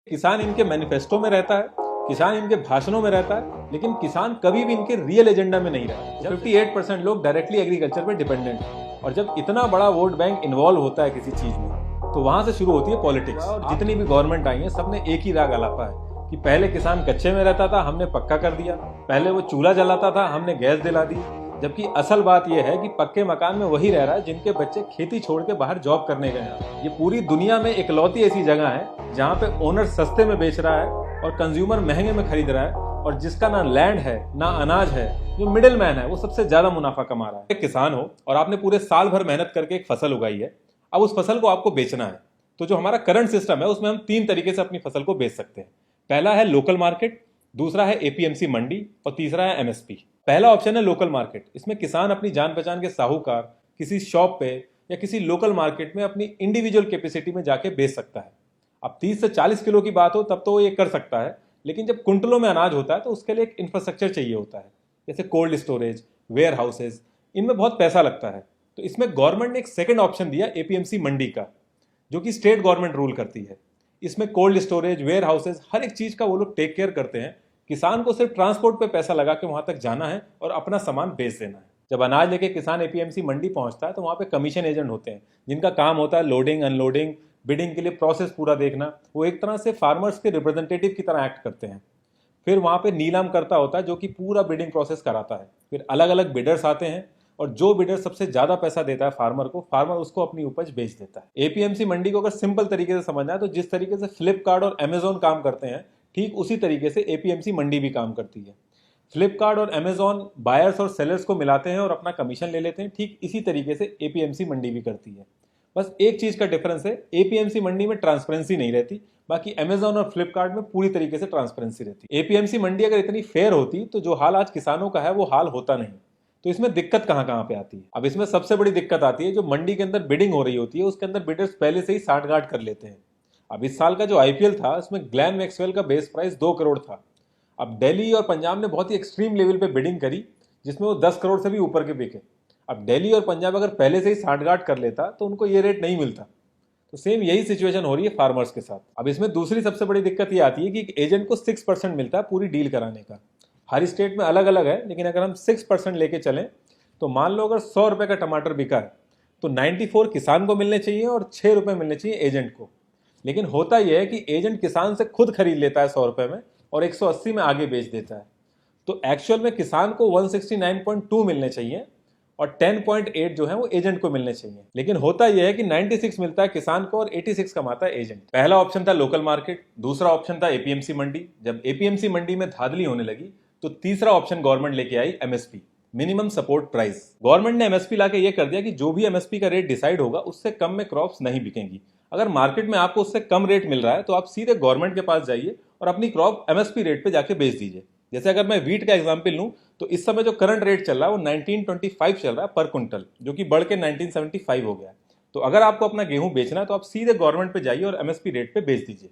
किसान इनके मैनिफेस्टो में रहता है, किसान इनके भाषणों में रहता है, लेकिन किसान कभी भी इनके रियल एजेंडा में नहीं रहा। 58% लोग डायरेक्टली एग्रीकल्चर पे डिपेंडेंट हैं और जब इतना बड़ा वोट बैंक इन्वॉल्व होता है किसी चीज में तो वहां से शुरू होती है पॉलिटिक्स। और जितनी भी गवर्नमेंट आई है सबने एक ही राग अलापा है कि पहले किसान कच्चे में रहता था, हमने पक्का कर दिया, पहले वो चूल्हा जलाता था, हमने गैस दिला दी। जबकि असल बात यह है कि पक्के मकान में वही रह रहा है जिनके बच्चे खेती छोड़ के बाहर जॉब करने गए हैं। ये पूरी दुनिया में इकलौती ऐसी जगह है जहाँ पे ओनर सस्ते में बेच रहा है और कंज्यूमर महंगे में खरीद रहा है, और जिसका ना लैंड है ना अनाज है, जो मिडिल मैन है वो सबसे ज्यादा मुनाफा कमा रहा है। एक किसान हो और आपने पूरे साल भर मेहनत करके एक फसल उगाई है, अब उस फसल को आपको बेचना है, तो जो हमारा करंट सिस्टम है उसमें हम 3 तरीके से अपनी फसल को बेच सकते हैं। पहला है लोकल मार्केट, दूसरा है एपीएमसी मंडी और तीसरा है एमएसपी। पहला ऑप्शन है लोकल मार्केट। इसमें किसान अपनी जान पहचान के साहूकार किसी शॉप पे या किसी लोकल मार्केट में अपनी इंडिविजुअल कैपेसिटी में जाके बेच सकता है। अब 30 से 40 किलो की बात हो तब तो वो ये कर सकता है, लेकिन जब कुंटलों में अनाज होता है तो उसके लिए एक इंफ्रास्ट्रक्चर चाहिए होता है, जैसे कोल्ड स्टोरेज, वेयर हाउसेज, इनमें बहुत पैसा लगता है। तो इसमें गवर्नमेंट ने एक सेकंड ऑप्शन दिया एपीएमसी मंडी का, जो कि स्टेट गवर्नमेंट रूल करती है। इसमें कोल्ड स्टोरेज, वेयर हाउसेज, हर एक चीज का वो लोग टेक केयर करते हैं। किसान को सिर्फ ट्रांसपोर्ट पे पैसा लगा के वहां तक जाना है और अपना सामान बेच देना है। जब अनाज लेके किसान एपीएमसी मंडी पहुंचता है तो वहां पे कमीशन एजेंट होते हैं जिनका काम होता है लोडिंग, अनलोडिंग, बिडिंग के लिए प्रोसेस पूरा देखना। वो एक तरह से फार्मर्स के रिप्रेजेंटेटिव की तरह एक्ट करते हैं। फिर वहां पे नीलाम करता होता है जो कि पूरा बिडिंग प्रोसेस कराता है। फिर अलग अलग बिडर्स आते हैं और जो बिडर सबसे ज्यादा पैसा देता है फार्मर को, फार्मर उसको अपनी उपज बेच देता है। एपीएमसी मंडी को अगर सिंपल तरीके से समझना है तो जिस तरीके से फ्लिपकार्ट और अमेजोन काम करते हैं, ठीक उसी तरीके से एपीएमसी मंडी भी काम करती है। फ्लिपकार्ट और अमेजोन बायर्स और सेलर्स को मिलाते हैं और अपना कमीशन ले लेते हैं, ठीक इसी तरीके से एपीएमसी मंडी भी करती है। बस एक चीज का डिफरेंस है, एपीएमसी मंडी में ट्रांसपेरेंसी नहीं रहती, बाकी अमेजोन और फ्लिपकार्ट में पूरी तरीके से ट्रांसपेरेंसी रहती है। एपीएमसी मंडी अगर इतनी फेयर होती तो जो हाल आज किसानों का है वो हाल होता नहीं। तो इसमें दिक्कत कहां कहां पे आती है? अब इसमें सबसे बड़ी दिक्कत आती है जो मंडी के अंदर बिडिंग हो रही होती है उसके अंदर बिडर्स पहले से ही साठगांठ कर लेते हैं। अब इस साल का जो आईपीएल था उसमें ग्लेन मैक्सवेल का बेस प्राइस 2 करोड़ था। अब दिल्ली और पंजाब ने बहुत ही एक्सट्रीम लेवल पे बिडिंग करी जिसमें वो 10 करोड़ से भी ऊपर के बिके। अब दिल्ली और पंजाब अगर पहले से ही साठगांठ कर लेता तो उनको ये रेट नहीं मिलता। तो सेम यही सिचुएशन हो रही है फार्मर्स के साथ। अब इसमें दूसरी सबसे बड़ी दिक्कत ये आती है कि एक एजेंट को 6% मिलता है पूरी डील कराने का। हर स्टेट में अलग अलग है, लेकिन अगर हम 6% लेके चलें तो मान लो अगर 100 रुपए का टमाटर बिका है तो 94 किसान को मिलने चाहिए और 6 रुपए मिलने चाहिए एजेंट को। लेकिन होता यह है कि एजेंट किसान से खुद खरीद लेता है 100 रुपए में और 180 में आगे बेच देता है। तो एक्चुअल में किसान को 169.2 मिलने चाहिए और 10.8 जो है वो एजेंट को मिलने चाहिए। लेकिन होता यह है कि 96 मिलता है किसान को और 86 कमाता है एजेंट। पहला ऑप्शन था लोकल मार्केट, दूसरा ऑप्शन था एपीएमसी मंडी। जब एपीएमसी मंडी में धांधली होने लगी तो तीसरा ऑप्शन गवर्नमेंट लेके आई MSP, minimum support price. Government ने एमएसपी लाके ये कर दिया कि जो भी एमएसपी का रेट डिसाइड होगा उससे कम में क्रॉप्स नहीं बिकेंगी। अगर मार्केट में आपको उससे कम रेट मिल रहा है तो आप सीधे गवर्नमेंट के पास जाइए और अपनी क्रॉप एमएसपी रेट पे जाके बेच दीजिए। जैसे अगर मैं वीट का एग्जांपल लूं तो इस समय जो करंट रेट चल रहा है वो 1925 चल रहा है पर क्विंटल, जो कि बढ़ के 1975 हो गया है। तो अगर आपको अपना गेहूं बेचना है तो आप सीधे गवर्नमेंट पे जाइए और एमएसपी रेट पे बेच दीजिए।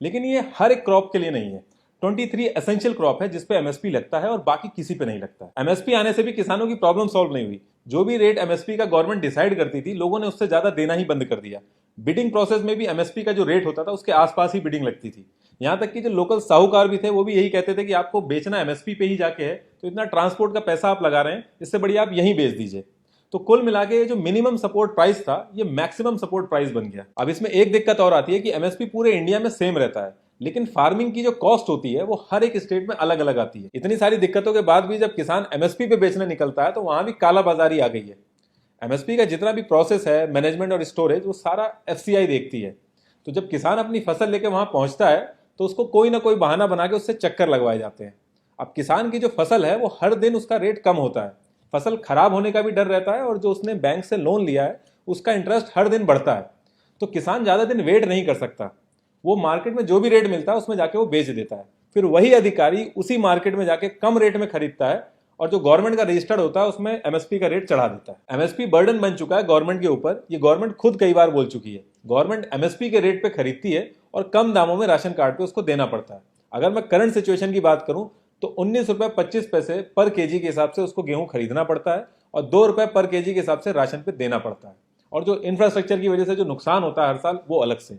लेकिन ये हर एक क्रॉप के लिए नहीं है। 23 एसेंशियल क्रॉप है जिसपे एमएसपी लगता है और बाकी किसी पे नहीं लगता है। एमएसपी आने से भी किसानों की प्रॉब्लम सॉल्व नहीं हुई। जो भी रेट एमएसपी का गवर्नमेंट डिसाइड करती थी, लोगों ने उससे ज्यादा देना ही बंद कर दिया। बिडिंग प्रोसेस में भी एमएसपी का जो रेट होता था उसके आसपास ही बिडिंग लगती थी। यहां तक कि जो लोकल साहूकार भी थे वो भी यही कहते थे कि आपको बेचना एमएसपी पे ही जाके है, तो इतना ट्रांसपोर्ट का पैसा आप लगा रहे हैं, इससे बढ़िया आप यहीं बेच दीजिए। तो कुल मिला के जो मिनिमम सपोर्ट प्राइस था ये मैक्सिमम सपोर्ट प्राइस बन गया। अब इसमें एक दिक्कत और आती है कि एमएसपी पूरे इंडिया में सेम रहता है, लेकिन फार्मिंग की जो कॉस्ट होती है वो हर एक स्टेट में अलग अलग आती है। इतनी सारी दिक्कतों के बाद भी जब किसान एमएसपी पे बेचने निकलता है तो वहां भी काला बाजारी आ गई है। एमएसपी का जितना भी प्रोसेस है, मैनेजमेंट और स्टोरेज, वो सारा एफसीआई देखती है। तो जब किसान अपनी फसल लेके वहां पहुंचता है तो उसको कोई ना कोई बहाना बना के उससे चक्कर लगवाए जाते हैं। अब किसान की जो फसल है वो हर दिन उसका रेट कम होता है, फसल खराब होने का भी डर रहता है और जो उसने बैंक से लोन लिया है उसका इंटरेस्ट हर दिन बढ़ता है। तो किसान ज्यादा दिन वेट नहीं कर सकता, वो मार्केट में जो भी रेट मिलता है उसमें जाके वो बेच देता है। फिर वही अधिकारी उसी मार्केट में जाके कम रेट में खरीदता है और जो गवर्नमेंट का रजिस्टर्ड होता है उसमें एमएसपी का रेट चढ़ा देता है। एमएसपी बर्डन बन चुका है गवर्नमेंट के ऊपर, ये गवर्नमेंट खुद कई बार बोल चुकी है। गवर्नमेंट एमएसपी के रेट पे खरीदती है और कम दामों में राशन कार्ड पे उसको देना पड़ता है। अगर मैं करंट सिचुएशन की बात करूं तो 19 रुपए 25 पैसे पर केजी के हिसाब से उसको गेहूं खरीदना पड़ता है और 2 रुपए पर केजी के हिसाब से राशन पे देना पड़ता है। और जो इंफ्रास्ट्रक्चर की वजह से जो नुकसान होता है हर साल वो अलग से।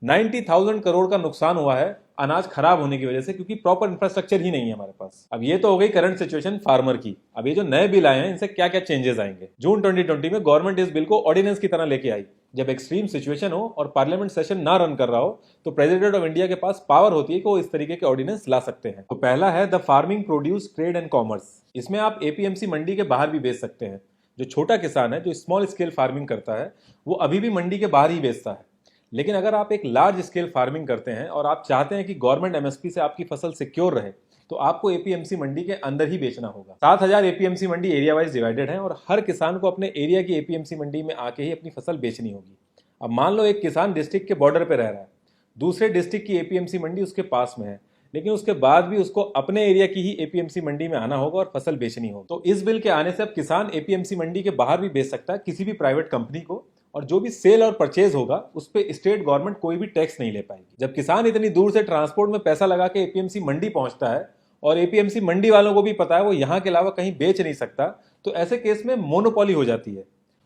90,000 करोड़ का नुकसान हुआ है अनाज खराब होने की वजह से, क्योंकि प्रॉपर इंफ्रास्ट्रक्चर ही नहीं है हमारे पास। अब ये तो हो गई करंट सिचुएशन फार्मर की। अब ये जो नए बिल आए हैं इनसे क्या क्या चेंजेस आएंगे। जून 2020 में गवर्नमेंट इस बिल को ऑर्डिनेंस की तरह लेके आई। जब एक्सट्रीम सिचुएशन हो और पार्लियामेंट सेशन ना रन कर रहा हो तो प्रेसिडेंट ऑफ इंडिया के पास पावर होती है कि वो इस तरीके के ऑर्डिनेंस ला सकते हैं। तो पहला है the farming produce trade and commerce. इसमें आप एपीएमसी मंडी के बाहर भी बेच सकते हैं। जो छोटा किसान है, जो स्मॉल स्केल फार्मिंग करता है, वो अभी भी मंडी के बाहर ही बेचता है। लेकिन अगर आप एक लार्ज स्केल फार्मिंग करते हैं और आप चाहते हैं कि गवर्नमेंट एमएसपी से आपकी फसल सिक्योर रहे, तो आपको एपीएमसी मंडी के अंदर ही बेचना होगा। 7,000 एपीएमसी मंडी एरिया वाइज डिवाइडेड है और हर किसान को अपने एरिया की एपीएमसी मंडी में आके ही अपनी फसल बेचनी होगी। अब मान लो एक किसान डिस्ट्रिक्ट के बॉर्डर पे रह रहा है, दूसरे डिस्ट्रिक्ट की एपीएमसी मंडी उसके पास में है, लेकिन उसके बाद भी उसको अपने एरिया की ही एपीएमसी मंडी में आना होगा और फसल बेचनी होगी। तो इस बिल के आने से अब किसान एपीएमसी मंडी के बाहर भी बेच सकता है किसी भी प्राइवेट कंपनी को, और जो भी सेल और परचेज होगा उस पर स्टेट गवर्नमेंट कोई भी टैक्स नहीं ले पाएगी। जब किसान इतनी दूर से ट्रांसपोर्ट में पैसा लगा के एपीएमसी मंडी पहुंचता है और एपीएमसी मंडी वालों को भी पता है वो यहाँ के अलावा कहीं बेच नहीं सकता, तो ऐसे केस में मोनोपोली हो जाती है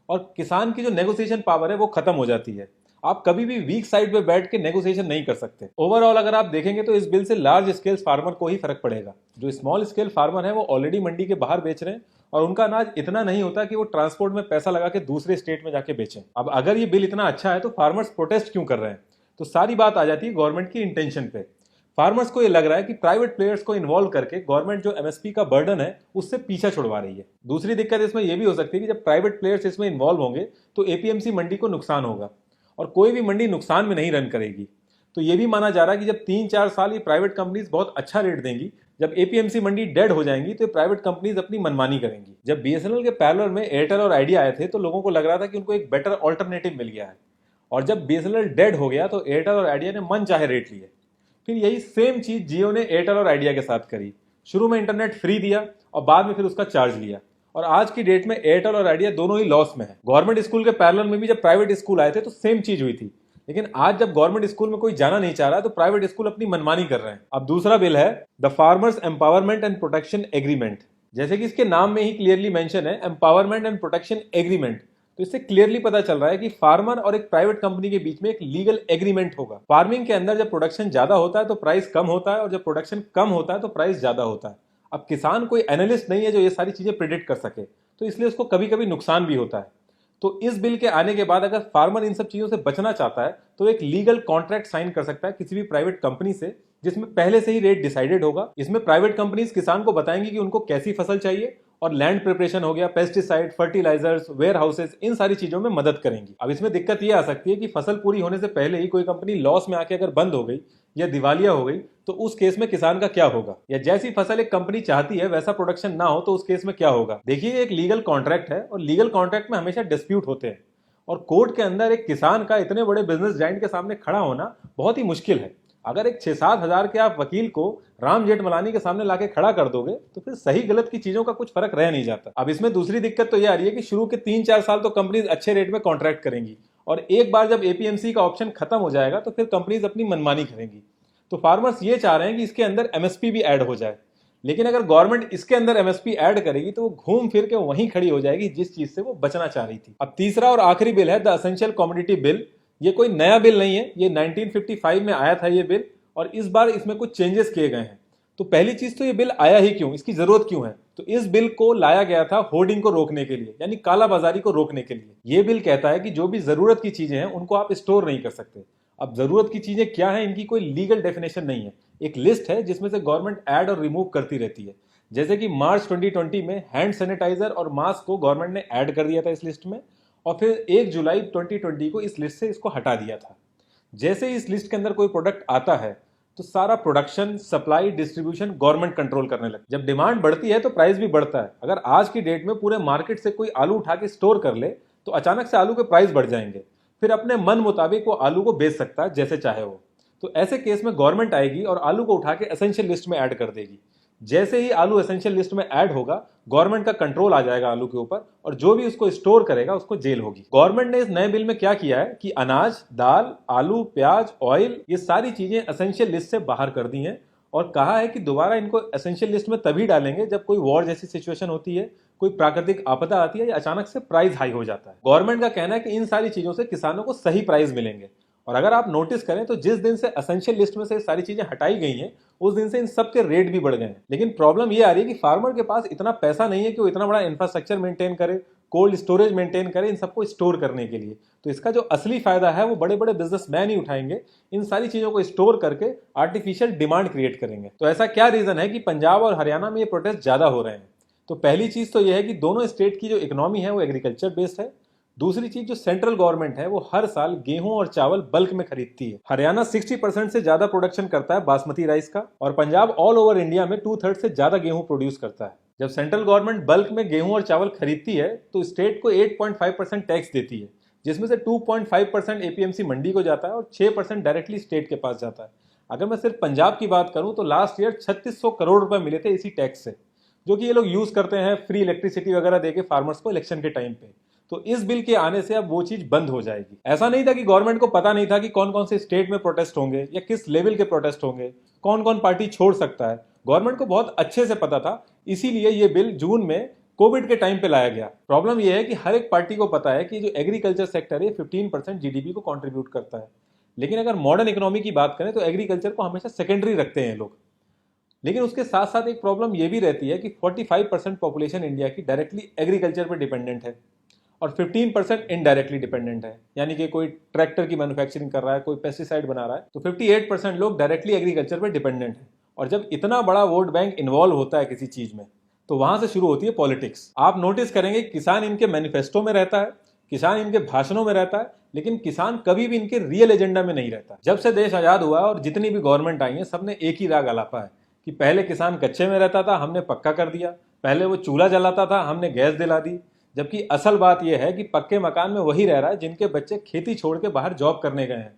और किसान की जो नेगोशिएशन पावर है वो खत्म हो जाती है। आप कभी भी वीक साइड पे बैठ के नेगोशिएशन नहीं कर सकते। ओवरऑल अगर आप देखेंगे तो इस बिल से लार्ज स्केल फार्मर को ही फर्क पड़ेगा। जो स्मॉल स्केल फार्मर है वो ऑलरेडी मंडी के बाहर बेच रहे हैं और उनका अनाज इतना नहीं होता कि वो ट्रांसपोर्ट में पैसा लगा के दूसरे स्टेट में जाके बेचें। अब अगर ये बिल इतना अच्छा है तो फार्मर्स प्रोटेस्ट क्यों कर रहे हैं? तो सारी बात आ जाती है गवर्नमेंट की इंटेंशन पे। फार्मर्स को ये लग रहा है कि प्राइवेट प्लेयर्स को इन्वॉल्व करके गवर्नमेंट जो एमएसपी का बर्डन है उससे पीछा छुड़वा रही है। दूसरी दिक्कत इसमें यह भी हो सकती है कि जब प्राइवेट प्लेयर्स इसमें इन्वॉल्व होंगे तो एपीएमसी मंडी को नुकसान होगा और कोई भी मंडी नुकसान में नहीं रन करेगी। तो ये भी माना जा रहा है कि जब 3-4 साल ये प्राइवेट कंपनीज बहुत अच्छा रेट देंगी, जब एपीएमसी मंडी डेड हो जाएंगी तो प्राइवेट कंपनीज अपनी मनमानी करेंगी। जब बीएसएनएल के पैरेलल में एयरटेल और आइडिया आए थे तो लोगों को लग रहा था कि उनको एक बेटर ऑल्टरनेटिव मिल गया है, और जब बीएसएनएल डेड हो गया तो एयरटेल और आइडिया ने मन चाहे रेट लिए। फिर यही सेम चीज जियो ने एयरटेल और आइडिया के साथ करी। शुरू में इंटरनेट फ्री दिया और बाद में फिर उसका चार्ज लिया, और आज की डेट में एयरटेल और आइडिया दोनों ही लॉस में है। गवर्नमेंट स्कूल के पैरेलल में भी जब प्राइवेट स्कूल आए थे तो सेम चीज हुई थी, लेकिन आज जब गवर्नमेंट स्कूल में कोई जाना नहीं चाह रहा तो प्राइवेट स्कूल अपनी मनमानी कर रहे हैं। अब दूसरा बिल है the farmers empowerment and protection agreement. जैसे कि इसके नाम में ही क्लियरली मेंशन है एम्पावरमेंट एंड प्रोटेक्शन एग्रीमेंट, तो इससे क्लियरली पता चल रहा है कि फार्मर और एक प्राइवेट कंपनी के बीच में एक लीगल एग्रीमेंट होगा। फार्मिंग के अंदर जब प्रोडक्शन ज्यादा होता है तो प्राइस कम होता है और जब प्रोडक्शन कम होता है तो प्राइस ज्यादा होता है। अब किसान कोई एनालिस्ट नहीं है जो ये सारी चीजें प्रिडिक्ट कर सके, तो इसलिए उसको कभी कभी नुकसान भी होता है। तो इस बिल के आने के बाद अगर फार्मर इन सब चीजों से बचना चाहता है तो एक लीगल कॉन्ट्रैक्ट साइन कर सकता है किसी भी प्राइवेट कंपनी से, जिसमें पहले से ही रेट डिसाइडेड होगा। इसमें प्राइवेट कंपनीज किसान को बताएंगी कि उनको कैसी फसल चाहिए, और लैंड प्रिपरेशन हो गया, पेस्टिसाइड, फर्टिलाइजर्स, वेयर हाउसेस, इन सारी चीजों में मदद करेंगी। अब इसमें दिक्कत ये आ सकती है कि फसल पूरी होने से पहले ही कोई कंपनी लॉस में आके अगर बंद हो गई या दिवालिया हो गई तो उस केस में किसान का क्या होगा, या जैसी फसल एक कंपनी चाहती है वैसा प्रोडक्शन ना हो तो उस केस में क्या होगा। देखिए एक लीगल कॉन्ट्रैक्ट है और लीगल कॉन्ट्रैक्ट में हमेशा डिस्प्यूट होते हैं, और कोर्ट के अंदर एक किसान का इतने बड़े बिजनेस जाइंट के सामने खड़ा होना बहुत ही मुश्किल है। अगर एक 6-7 हजार के आप वकील को राम जेठमलानी के सामने लाके खड़ा कर दोगे तो फिर सही गलत की चीजों का कुछ फर्क रह नहीं जाता। अब इसमें दूसरी दिक्कत तो ये आ रही है कि शुरू के 3-4 साल तो कंपनीज अच्छे रेट में कॉन्ट्रैक्ट करेंगी, और एक बार जब एपीएमसी का ऑप्शन खत्म हो जाएगा तो फिर कंपनीज अपनी मनमानी करेंगी। तो फार्मर्स ये चाह रहे हैं कि इसके अंदर एमएसपी भी ऐड हो जाए, लेकिन अगर गवर्नमेंट इसके अंदर एमएसपी ऐड करेगी तो वो घूम फिर के वहीं खड़ी हो जाएगी जिस चीज से वो बचना चाह रही थी। अब तीसरा और आखिरी बिल है द एसेंशियल कमोडिटी बिल। ये कोई नया बिल नहीं है, ये 1955 में आया था ये बिल, और इस बार इसमें कुछ चेंजेस किए गए हैं। तो पहली चीज तो ये बिल आया ही क्यों, इसकी जरूरत क्यों है? तो इस बिल को लाया गया था होर्डिंग को रोकने के लिए, यानी कालाबाजारी को रोकने के लिए। ये बिल कहता है कि जो भी जरूरत की चीजें हैं उनको आप स्टोर नहीं कर सकते। अब जरूरत की चीजें क्या है, इनकी कोई लीगल डेफिनेशन नहीं है, एक लिस्ट है जिसमें से गवर्नमेंट ऐड और रिमूव करती रहती है। जैसे कि मार्च 2020 में हैंड सैनिटाइजर और मास्क को गवर्नमेंट ने ऐड कर दिया था इस लिस्ट में, और फिर 1 जुलाई 2020 को इस लिस्ट से इसको हटा दिया था। जैसे ही इस लिस्ट के अंदर कोई प्रोडक्ट आता है तो सारा production, supply, distribution government control करने लगती है। जब डिमांड बढ़ती है तो प्राइस भी बढ़ता है। अगर आज की डेट में पूरे मार्केट से कोई आलू उठा के स्टोर कर ले तो अचानक से आलू के प्राइस बढ़ जाएंगे, फिर अपने मन मुताबिक वो आलू को बेच सकता है जैसे चाहे वो। तो ऐसे केस में गवर्नमेंट आएगी और आलू को उठा के एसेंशियल लिस्ट में ऐड कर देगी। जैसे ही आलू एसेंशियल लिस्ट में ऐड होगा गवर्नमेंट का कंट्रोल आ जाएगा आलू के ऊपर, और जो भी उसको स्टोर करेगा उसको जेल होगी। गवर्नमेंट ने इस नए बिल में क्या किया है कि अनाज, दाल, आलू, प्याज, ऑयल, ये सारी चीजें एसेंशियल लिस्ट से बाहर कर दी हैं, और कहा है कि दोबारा इनको एसेंशियल लिस्ट में तभी डालेंगे जब कोई वॉर जैसी सिचुएशन होती है, कोई प्राकृतिक आपदा आती है या अचानक से प्राइस हाई हो जाता है। गवर्नमेंट का कहना है कि इन सारी चीजों से किसानों को सही प्राइस मिलेंगे, और अगर आप नोटिस करें तो जिस दिन से असेंशियल लिस्ट में से सारी चीजें हटाई गई हैं उस दिन से इन सब के रेट भी बढ़ गए हैं। लेकिन प्रॉब्लम ये आ रही है कि फार्मर के पास इतना पैसा नहीं है कि वो इतना बड़ा इंफ्रास्ट्रक्चर मेंटेन करे, कोल्ड स्टोरेज मेंटेन करे इन सबको स्टोर करने के लिए। तो इसका जो असली फायदा है वो बड़े बड़े बिजनेसमैन ही उठाएंगे, इन सारी चीजों को स्टोर करके आर्टिफिशियल डिमांड क्रिएट करेंगे। तो ऐसा क्या रीजन है कि पंजाब और हरियाणा में ये प्रोटेस्ट ज्यादा हो रहे हैं? तो पहली चीज तो यह है कि दोनों स्टेट की जो इकोनॉमी है वो एग्रीकल्चर बेस्ड है। दूसरी चीज, जो सेंट्रल गवर्नमेंट है वो हर साल गेहूं और चावल बल्क में खरीदती है। हरियाणा 60% से ज्यादा प्रोडक्शन करता है बासमती राइस का, और पंजाब ऑल ओवर इंडिया में 2/3 से ज्यादा गेहूं प्रोड्यूस करता है। जब सेंट्रल गवर्नमेंट बल्क में गेहूं और चावल खरीदती है तो स्टेट को 8.5% टैक्स देती है, जिसमें से 2.5% एपीएमसी मंडी को जाता है और 6% डायरेक्टली स्टेट के पास जाता है। अगर मैं सिर्फ पंजाब की बात करूं तो लास्ट ईयर 3600 करोड़ रुपए मिले थे इसी टैक्स से, जो कि ये लोग यूज करते हैं फ्री इलेक्ट्रिसिटी वगैरह देके फार्मर्स को इलेक्शन के टाइम पे। तो इस बिल के आने से अब वो चीज बंद हो जाएगी। ऐसा नहीं था कि गवर्नमेंट को पता नहीं था कि कौन कौन से स्टेट में प्रोटेस्ट होंगे या किस लेवल के प्रोटेस्ट होंगे, कौन कौन पार्टी छोड़ सकता है। गवर्नमेंट को बहुत अच्छे से पता था, इसीलिए ये बिल जून में कोविड के टाइम पे लाया गया। प्रॉब्लम यह है कि हर एक पार्टी को पता है कि जो एग्रीकल्चर सेक्टर है 15% जीडीपी को कंट्रीब्यूट करता है। लेकिन अगर मॉडर्न इकोनॉमी की बात करें तो एग्रीकल्चर को हमेशा सेकेंडरी रखते हैं लोग। लेकिन उसके साथ साथ एक प्रॉब्लम यह भी रहती है कि 45% पॉपुलेशन इंडिया की डायरेक्टली एग्रीकल्चर पर डिपेंडेंट है और 15% इनडायरेक्टली डिपेंडेंट है। यानी कि कोई ट्रैक्टर की मैन्युफैक्चरिंग कर रहा है, कोई पेस्टिसाइड बना रहा है, तो 58% लोग डायरेक्टली एग्रीकल्चर पर डिपेंडेंट है। और जब इतना बड़ा वोट बैंक इन्वॉल्व होता है किसी चीज में तो वहां से शुरू होती है पॉलिटिक्स। आप नोटिस करेंगे किसान इनके मैनिफेस्टो में रहता है, किसान इनके भाषणों में रहता है, लेकिन किसान कभी भी इनके रियल एजेंडा में नहीं रहता। जब से देश आजाद हुआ और जितनी भी गवर्नमेंट आई है सबने एक ही राग आलापा है कि पहले किसान कच्चे में रहता था, हमने पक्का कर दिया। पहले वो चूल्हा जलाता था, हमने गैस दिला दी। जबकि असल बात यह है कि पक्के मकान में वही रह रहा है जिनके बच्चे खेती छोड़ के बाहर जॉब करने गए हैं।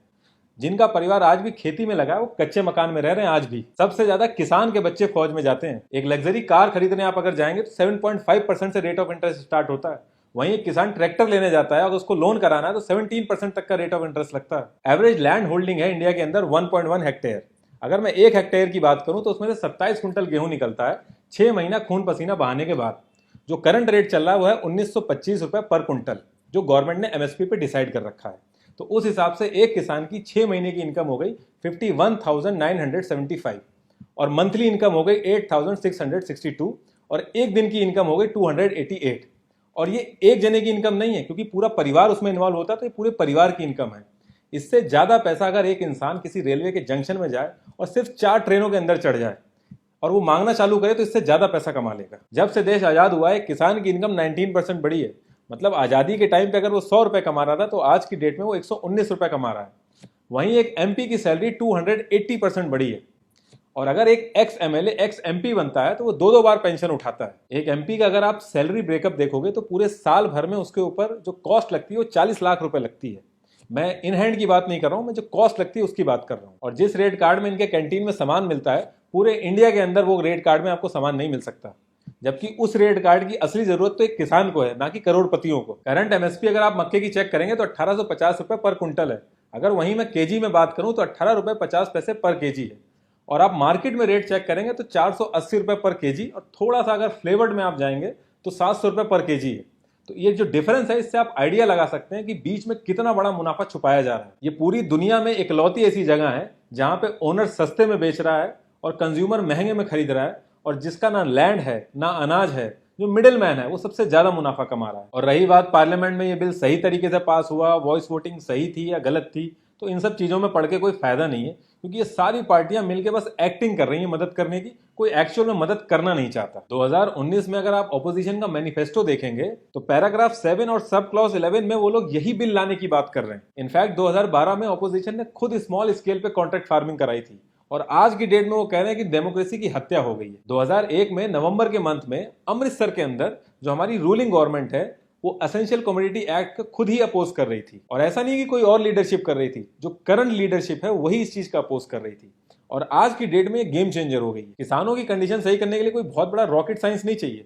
जिनका परिवार आज भी खेती में लगा है वो कच्चे मकान में रह रहे हैं आज भी। सबसे ज्यादा किसान के बच्चे फौज में जाते हैं। एक लग्जरी कार खरीदने आप अगर जाएंगे तो 7.5% से रेट ऑफ इंटरेस्ट स्टार्ट होता है। वहीं एक किसान ट्रैक्टर लेने जाता है और उसको लोन कराना है तो 17% तक का रेट ऑफ इंटरेस्ट लगता है। एवरेज लैंड होल्डिंग है इंडिया के अंदर 1.1 हेक्टेयर। अगर मैं 1 हेक्टेयर की बात करूं तो उसमें से 27 कुंटल गेहूं निकलता है 6 महीना खून पसीना बहाने के बाद। जो करंट रेट चल रहा है वो है 1925 रुपए पर कुंटल, जो गवर्नमेंट ने एमएसपी पे डिसाइड कर रखा है। तो उस हिसाब से एक किसान की 6 महीने की इनकम हो गई 51,975 और मंथली इनकम हो गई 8,662 और एक दिन की इनकम हो गई 288। और ये एक जने की इनकम नहीं है क्योंकि पूरा परिवार उसमें इन्वॉल्व होता है, तो ये पूरे परिवार की इनकम है। इससे ज्यादा पैसा अगर एक इंसान किसी रेलवे के जंक्शन में जाए और सिर्फ 4 ट्रेनों के अंदर चढ़ जाए और वो मांगना चालू करे तो इससे ज्यादा पैसा कमा लेगा। जब से देश आजाद हुआ है किसान की इनकम 19% बढ़ी है। मतलब आजादी के टाइम पे अगर वो 100 रुपए कमा रहा था तो आज की डेट में वो 119 रुपए कमा रहा है। वहीं एक एमपी की सैलरी 280% बढ़ी है। और अगर एक एक्स एमएलए एक्स एमपी बनता है तो वो 2-2 बार पेंशन उठाता है। एक एमपी का अगर आप सैलरी ब्रेकअप देखोगे तो पूरे साल भर में उसके ऊपर जो कॉस्ट लगती है वो 40 लाख रुपए लगती है। मैं इन हैंड की बात नहीं कर रहा हूं, मैं जो कॉस्ट लगती है उसकी बात कर रहा हूं। और जिस रेट कार्ड में इनके कैंटीन में सामान मिलता है पूरे इंडिया के अंदर वो रेट कार्ड में आपको सामान नहीं मिल सकता। जबकि उस रेट कार्ड की असली जरूरत तो एक किसान को है, ना कि करोड़पतियों को। करंट एमएसपी अगर आप मक्के की चेक करेंगे तो 1850 रुपए पर कुंटल है। अगर वहीं मैं केजी में बात करूं तो 18 रुपए 50 पैसे पर केजी है। और आप मार्केट में रेट चेक करेंगे तो 480 रुपए पर केजी, और थोड़ा सा अगर फ्लेवर्ड में आप जाएंगे तो 700 रुपए पर केजी है। तो ये जो डिफरेंस है इससे आप आइडिया लगा सकते हैं कि बीच में कितना बड़ा मुनाफा छुपाया जा रहा है। ये पूरी दुनिया में इकलौती ऐसी जगह है जहां पे ओनर सस्ते में बेच रहा है और कंज्यूमर महंगे में खरीद रहा है, और जिसका ना लैंड है ना अनाज है, जो मिडिल मैन है वो सबसे ज्यादा मुनाफा कमा रहा है। और रही बात पार्लियामेंट में ये बिल सही तरीके से पास हुआ, वॉइस वोटिंग सही थी या गलत थी, तो इन सब चीजों में पढ़ के कोई फायदा नहीं है, क्योंकि ये सारी पार्टियां मिलकर बस एक्टिंग कर रही हैं मदद करने की, कोई एक्चुअल में मदद करना नहीं चाहता। 2019 में अगर आप ऑपोजिशन का मैनिफेस्टो देखेंगे तो पैराग्राफ 7 और सब क्लॉज 11 में वो लोग यही बिल लाने की बात कर रहे हैं। इनफैक्ट 2012 में ऑपोजिशन ने खुद स्मॉल स्केल पे कॉन्ट्रैक्ट फार्मिंग कराई थी, और आज की डेट में वो कह रहे हैं कि डेमोक्रेसी की हत्या हो गई है। 2001 में नवंबर के मंथ में अमृतसर के अंदर जो हमारी रूलिंग गवर्नमेंट है वो एसेंशियल कमोडिटी एक्ट को खुद ही अपोज कर रही थी। और ऐसा नहीं कि कोई और लीडरशिप कर रही थी, जो करंट लीडरशिप है वही इस चीज का अपोज कर रही थी। और आज की डेट में ये गेम चेंजर हो गई है। किसानों की कंडीशन सही करने के लिए कोई बहुत बड़ा रॉकेट साइंस नहीं चाहिए,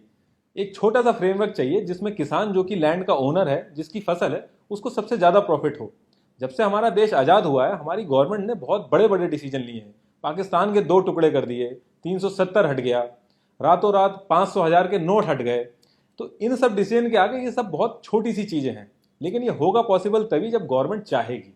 एक छोटा सा फ्रेमवर्क चाहिए जिसमें किसान जो कि लैंड का ओनर है, जिसकी फसल है, उसको सबसे ज्यादा प्रॉफिट हो। जब से हमारा देश आजाद हुआ है हमारी गवर्नमेंट ने बहुत बड़े बड़े डिसीजन लिए हैं। पाकिस्तान के 2 टुकड़े कर दिए, 370 हट गया, रातों रात 500,000 के नोट हट गए। तो इन सब डिसीजन के आगे ये सब बहुत छोटी सी चीजें हैं, लेकिन ये होगा पॉसिबल तभी जब गवर्नमेंट चाहेगी।